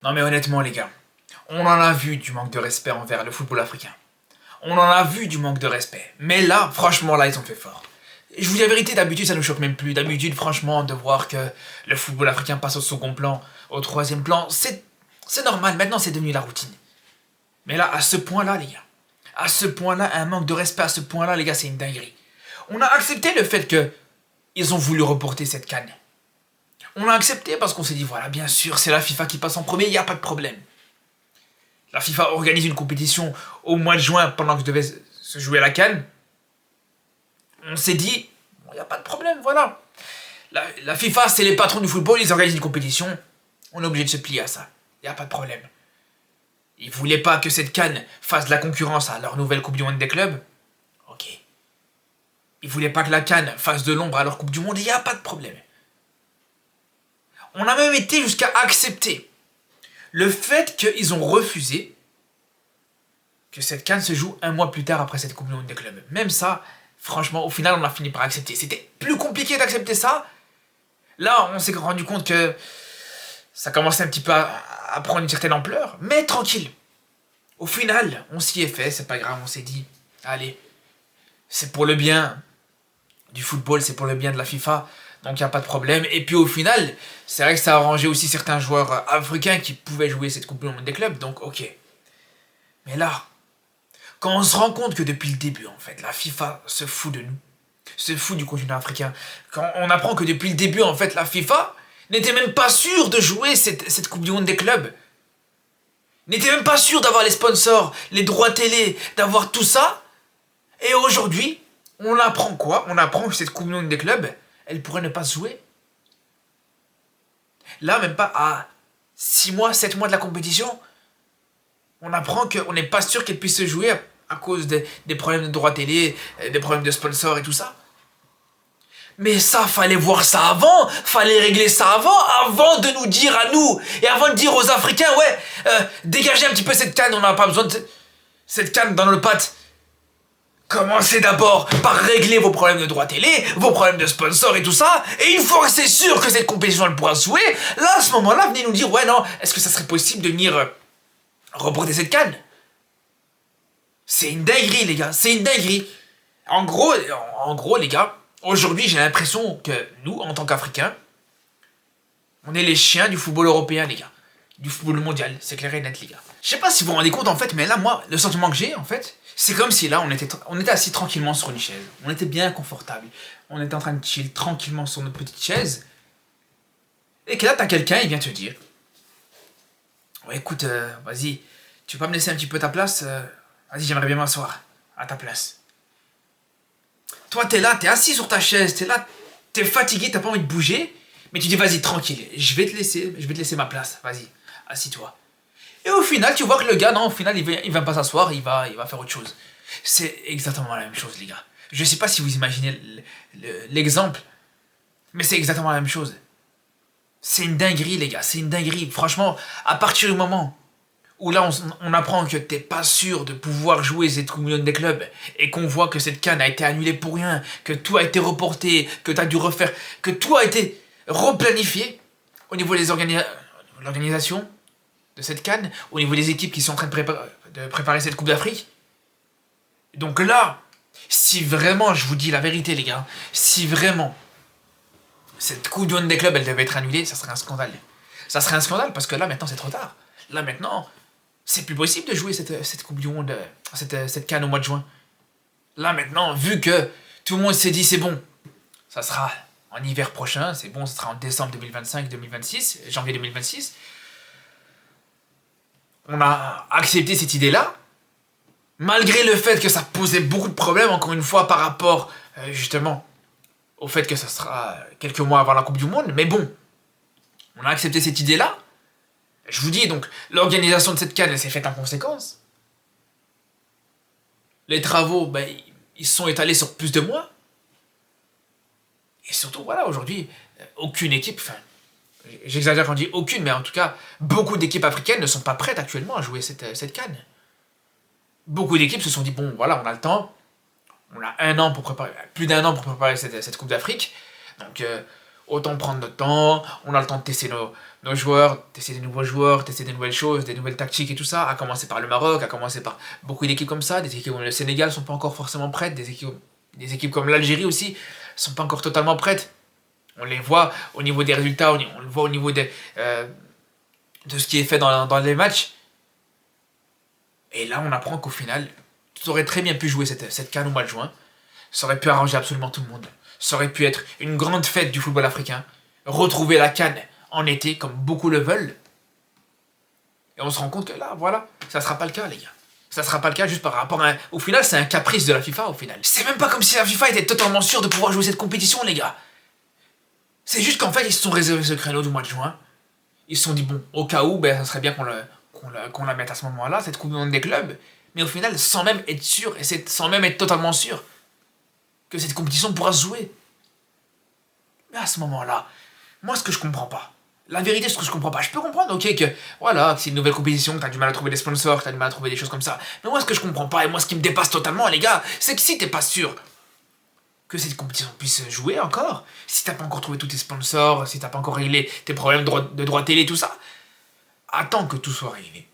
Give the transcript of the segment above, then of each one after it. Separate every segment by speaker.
Speaker 1: Non mais honnêtement les gars, on en a vu du manque de respect envers le football africain. On en a vu du manque de respect. Mais là, franchement, là, ils ont fait fort. Je vous dis la vérité, d'habitude, ça nous choque même plus. D'habitude, franchement, de voir que le football africain passe au second plan, au troisième plan, c'est normal. Maintenant, c'est devenu la routine. Mais là, à ce point-là, les gars, à ce point-là, un manque de respect à ce point-là, les gars, c'est une dinguerie. On a accepté le fait que ils ont voulu reporter cette CAN. On a accepté parce qu'on s'est dit, voilà, bien sûr, c'est la FIFA qui passe en premier, il n'y a pas de problème. La FIFA organise une compétition au mois de juin pendant que je devais se jouer à la CAN. On s'est dit, il n'y a pas de problème, voilà. La FIFA, c'est les patrons du football, ils organisent une compétition. On est obligé de se plier à ça. Il n'y a pas de problème. Ils voulaient pas que cette CAN fasse de la concurrence à leur nouvelle Coupe du Monde des clubs. Ok. Ils voulaient pas que la CAN fasse de l'ombre à leur Coupe du Monde. Il n'y a pas de problème. On a même été jusqu'à accepter le fait qu'ils ont refusé que cette CAN se joue un mois plus tard après cette Coupe du Monde des clubs. Même ça, franchement, au final, on a fini par accepter. C'était plus compliqué d'accepter ça. Là, on s'est rendu compte que ça commençait un petit peu à prendre une certaine ampleur. Mais tranquille. Au final, on s'y est fait, c'est pas grave. On s'est dit, allez, c'est pour le bien du football, c'est pour le bien de la FIFA. Donc il n'y a pas de problème. Et puis au final, c'est vrai que ça a arrangé aussi certains joueurs africains qui pouvaient jouer cette Coupe du Monde des clubs. Donc ok. Mais là, quand on se rend compte que depuis le début, en fait, la FIFA se fout de nous, se fout du continent africain, quand on apprend que depuis le début, en fait, la FIFA n'était même pas sûre de jouer cette Coupe du Monde des clubs, n'était même pas sûre d'avoir les sponsors, les droits télé, d'avoir tout ça, et aujourd'hui, on apprend quoi? On apprend que cette Coupe du Monde des clubs, elle pourrait ne pas se jouer. Là, même pas à 6 mois, 7 mois de la compétition, on apprend qu'on n'est pas sûr qu'elle puisse se jouer à cause des problèmes de droits télé, des problèmes de sponsors et tout ça. Mais ça, fallait voir ça avant, fallait régler ça avant de nous dire à nous, et avant de dire aux Africains, ouais, dégagez un petit peu cette canne, on n'a pas besoin de cette canne dans le pâte. Commencez d'abord par régler vos problèmes de droits télé, vos problèmes de sponsors et tout ça, et une fois que c'est sûr que cette compétition elle pourra se jouer, là, à ce moment-là, venez nous dire, ouais, non, est-ce que ça serait possible de venir reporter cette canne? C'est une dinguerie, les gars, c'est une dinguerie. En gros, les gars, aujourd'hui, j'ai l'impression que nous, en tant qu'Africains, on est les chiens du football européen, les gars. Du football mondial, c'est clair et net, les gars. Je sais pas si vous vous rendez compte, en fait, mais là, moi, le sentiment que j'ai, en fait, c'est comme si là, on était assis tranquillement sur une chaise. On était bien confortable. On était en train de chill tranquillement sur notre petite chaise. Et que là, t'as quelqu'un, il vient te dire, ouais, écoute, vas-y, tu peux pas me laisser un petit peu ta place? Vas-y, j'aimerais bien m'asseoir à ta place. Toi, t'es là, t'es assis sur ta chaise, t'es là, t'es fatigué, t'as pas envie de bouger, mais tu dis, vas-y, tranquille, je vais te laisser ma place, vas-y, assis-toi. Et au final, tu vois que le gars, non, au final, il va pas s'asseoir, il va faire autre chose. C'est exactement la même chose, les gars. Je sais pas si vous imaginez l'exemple, mais c'est exactement la même chose. C'est une dinguerie, les gars, c'est une dinguerie. Franchement, à partir du moment où là, on apprend que t'es pas sûr de pouvoir jouer cette Coupe du Monde des clubs, et qu'on voit que cette CAN a été annulée pour rien, que tout a été reporté, que t'as dû refaire, que tout a été replanifié au niveau des l'organisation de cette CAN, au niveau des équipes qui sont en train de préparer cette Coupe d'Afrique. Donc là, si vraiment, je vous dis la vérité, les gars, si vraiment cette Coupe du Monde des clubs, elle devait être annulée, ça serait un scandale. Ça serait un scandale parce que là, maintenant, c'est trop tard. Là, maintenant, c'est plus possible de jouer cette Coupe du Monde, cette CAN au mois de juin. Là, maintenant, vu que tout le monde s'est dit, c'est bon, ça sera en hiver prochain, c'est bon, ça sera en décembre 2025-2026, janvier 2026, on a accepté cette idée-là, malgré le fait que ça posait beaucoup de problèmes, encore une fois, par rapport, justement, au fait que ça sera quelques mois avant la Coupe du Monde, mais bon, on a accepté cette idée-là. Je vous dis, donc, l'organisation de cette CAN, elle s'est faite en conséquence. Les travaux, ben, ils se sont étalés sur plus de mois. Et surtout, voilà, aujourd'hui, aucune équipe, enfin, j'exagère quand je dis aucune, mais en tout cas, beaucoup d'équipes africaines ne sont pas prêtes actuellement à jouer cette CAN. Beaucoup d'équipes se sont dit, bon, voilà, on a le temps, on a plus d'un an pour préparer cette Coupe d'Afrique, donc autant prendre notre temps, on a le temps de tester nos joueurs, tester des nouveaux joueurs, tester des nouvelles choses, des nouvelles tactiques et tout ça, à commencer par le Maroc, à commencer par beaucoup d'équipes comme ça, des équipes comme le Sénégal sont pas encore forcément prêtes, des équipes comme l'Algérie aussi sont pas encore totalement prêtes. On les voit au niveau des résultats, on le voit au niveau de ce qui est fait dans les matchs. Et là, on apprend qu'au final, tu aurais très bien pu jouer cette CAN au mois de juin. Ça aurait pu arranger absolument tout le monde. Ça aurait pu être une grande fête du football africain. Retrouver la CAN en été, comme beaucoup le veulent. Et on se rend compte que là, voilà, ça sera pas le cas, les gars. Ça sera pas le cas juste par rapport à... Au final, c'est un caprice de la FIFA, au final. C'est même pas comme si la FIFA était totalement sûre de pouvoir jouer cette compétition, les gars. C'est juste qu'en fait, ils se sont réservés ce créneau du mois de juin. Ils se sont dit, bon, au cas où, ben, ça serait bien qu'on la mette à ce moment-là, cette Coupe du Monde des clubs. Mais au final, sans même être sûr, et sans même être totalement sûr, que cette compétition pourra se jouer. Mais à ce moment-là, moi, ce que je comprends pas, la vérité, ce que je comprends pas, je peux comprendre, ok, que voilà, que c'est une nouvelle compétition, que t'as du mal à trouver des sponsors, que t'as du mal à trouver des choses comme ça. Mais moi, ce que je comprends pas, et moi, ce qui me dépasse totalement, les gars, c'est que si t'es pas sûr que cette compétition puisse jouer encore, si t'as pas encore trouvé tous tes sponsors, si t'as pas encore réglé tes problèmes de droit télé, tout ça, attends que tout soit réglé.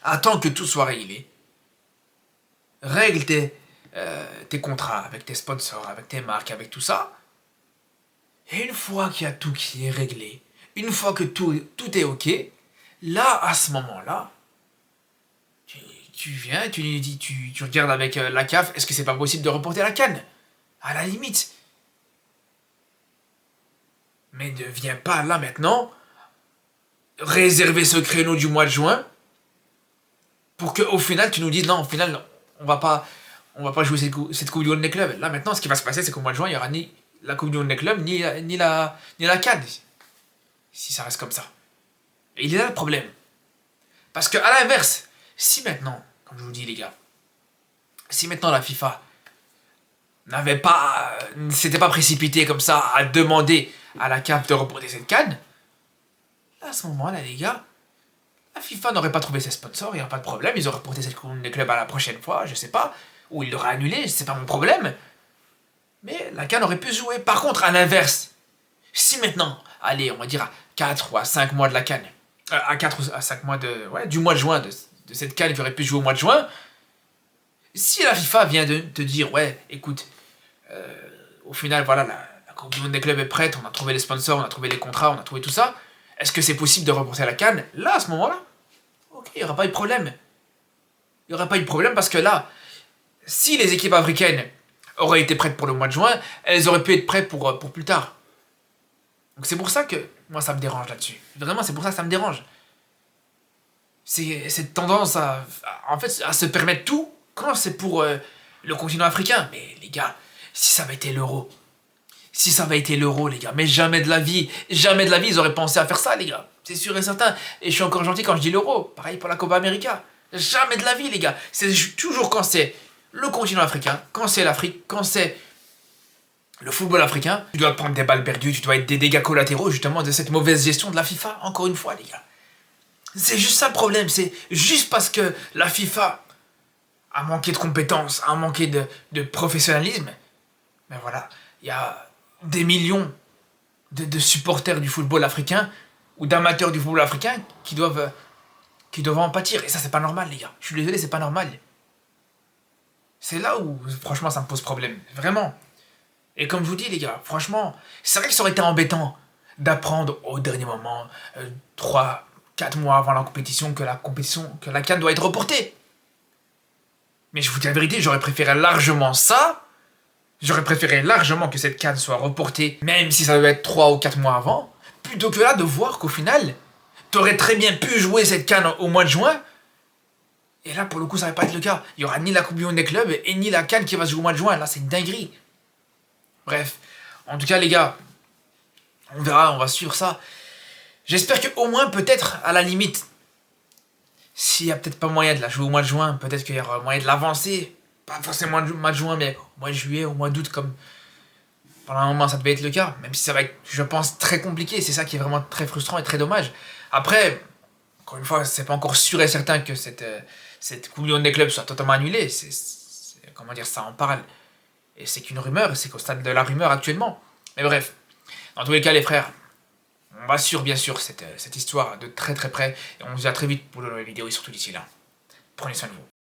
Speaker 1: Attends que tout soit réglé. Règle tes contrats avec tes sponsors, avec tes marques, avec tout ça. Et une fois qu'il y a tout qui est réglé, une fois que tout est ok, là, à ce moment-là, tu viens, tu regardes avec la CAF, est-ce que c'est pas possible de reporter la CAN? À la limite. Mais ne viens pas là maintenant réserver ce créneau du mois de juin pour qu'au final tu nous dises non, au final on va pas jouer cette Coupe du Monde des clubs. Là maintenant ce qui va se passer c'est qu'au mois de juin il y aura ni la Coupe du Monde des clubs ni la CAN si ça reste comme ça. Et il est là le problème. Parce que à l'inverse, si maintenant, comme je vous dis les gars, si maintenant la FIFA ne s'était pas précipitée comme ça à demander à la CAF de reporter cette CAN, à ce moment-là les gars, la FIFA n'aurait pas trouvé ses sponsors, il n'y a pas de problème, ils auraient reporté cette Coupe des clubs à la prochaine fois, je sais pas, ou ils l'auraient annulé, c'est pas mon problème. Mais la CAN aurait pu se jouer. Par contre, à l'inverse, si maintenant, allez, on va dire à 4 ou à 5 mois de la CAN, à 4 ou à 5 mois du mois de juin, de cette CAN qui aurait pu se jouer au mois de juin, si la FIFA vient de te dire, ouais, écoute, au final, voilà, la Coupe du Monde des clubs est prête, on a trouvé les sponsors, on a trouvé les contrats, on a trouvé tout ça, est-ce que c'est possible de reporter la CAN? Là, à ce moment-là, ok, il n'y aura pas eu de problème. Il n'y aurait pas eu de problème parce que là, si les équipes africaines auraient été prêtes pour le mois de juin, elles auraient pu être prêtes pour plus tard. Donc c'est pour ça que moi ça me dérange là-dessus. Vraiment, c'est pour ça que ça me dérange. C'est cette tendance en fait, à se permettre tout quand c'est pour le continent africain. Mais les gars, si ça avait été l'euro, les gars, mais jamais de la vie, ils auraient pensé à faire ça, les gars. C'est sûr et certain. Et je suis encore gentil quand je dis l'euro. Pareil pour la Copa América. Jamais de la vie, les gars. C'est toujours quand c'est le continent africain, quand c'est l'Afrique, quand c'est le football africain, tu dois prendre des balles perdues, tu dois être des dégâts collatéraux, justement, de cette mauvaise gestion de la FIFA, encore une fois, les gars. C'est juste ça le problème. C'est juste parce que la FIFA a manqué de compétences, a manqué de professionnalisme. Mais voilà, il y a des millions de supporters du football africain ou d'amateurs du football africain qui doivent en pâtir. Et ça, c'est pas normal, les gars. Je suis désolé, c'est pas normal. C'est là où, franchement, ça me pose problème. Vraiment. Et comme je vous dis, les gars, franchement, c'est vrai que ça aurait été embêtant d'apprendre au dernier moment, 3, 4 mois avant la compétition, que la CAN doit être reportée. Mais je vous dis la vérité, j'aurais préféré largement ça. J'aurais préféré largement que cette CAN soit reportée, même si ça devait être 3 ou 4 mois avant, plutôt que là de voir qu'au final, t'aurais très bien pu jouer cette CAN au mois de juin. Et là, pour le coup, ça va pas être le cas. Il y aura ni la Coupe du Monde des clubs et ni la CAN qui va se jouer au mois de juin. Là, c'est une dinguerie. Bref. En tout cas, les gars, on verra, on va suivre ça. J'espère qu'au moins, peut-être, à la limite, s'il y a peut-être pas moyen de la jouer au mois de juin, peut-être qu'il y aura moyen de l'avancer. Pas forcément au mois de juin, mais au mois de juillet, au mois d'août, comme pendant un moment, ça devait être le cas. Même si ça va être, je pense, très compliqué. C'est ça qui est vraiment très frustrant et très dommage. Après, encore une fois, c'est pas encore sûr et certain que cette Coupe du Monde des clubs soit totalement annulée. Comment dire, ça en parle. Et c'est qu'une rumeur, c'est qu'au stade de la rumeur actuellement. Mais bref, dans tous les cas, les frères, On va suivre bien sûr cette histoire de très très près. Et on se dit à très vite pour de nouvelles vidéos et surtout d'ici là. Prenez soin de vous.